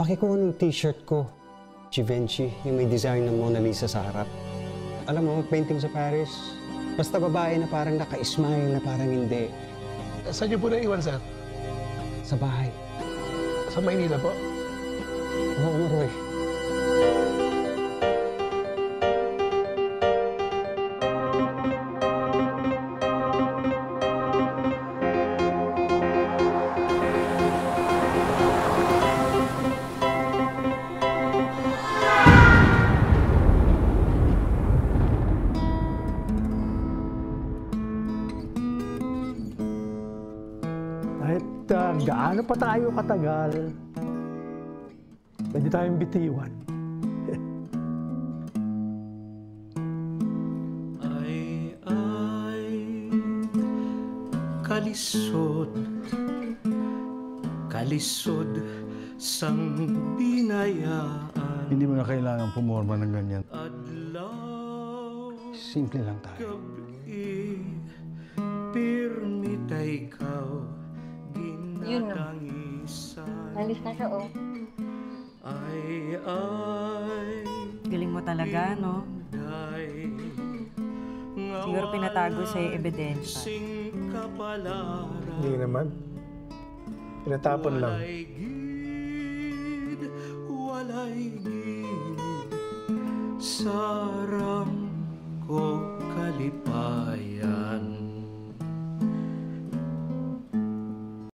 Pakikuha ng t-shirt ko. Givenchy, yung may design ng Mona Lisa sa harap. Alam mo, painting sa Paris. Basta babae na parang naka-smile na parang hindi. Saan niyo po naiwan, sir? Sa bahay. Sa Maynila po? Oo, Roy. Kahit gaano pa tayo katagal, pwede tayong bitiwan. Ay, kalisod, kalisod sang binayaan. Hindi mo na kailangan pumorma ng ganyan. Adlaw, Simple lang tayo. gabi, pirmita ikaw, ginadangisa. Nalis na siya, oh. Ay, Galing mo talaga, no? Siguro pinatago sa'yo yung ebidensya. Hindi naman. Pinatapon lang. Walay gid sa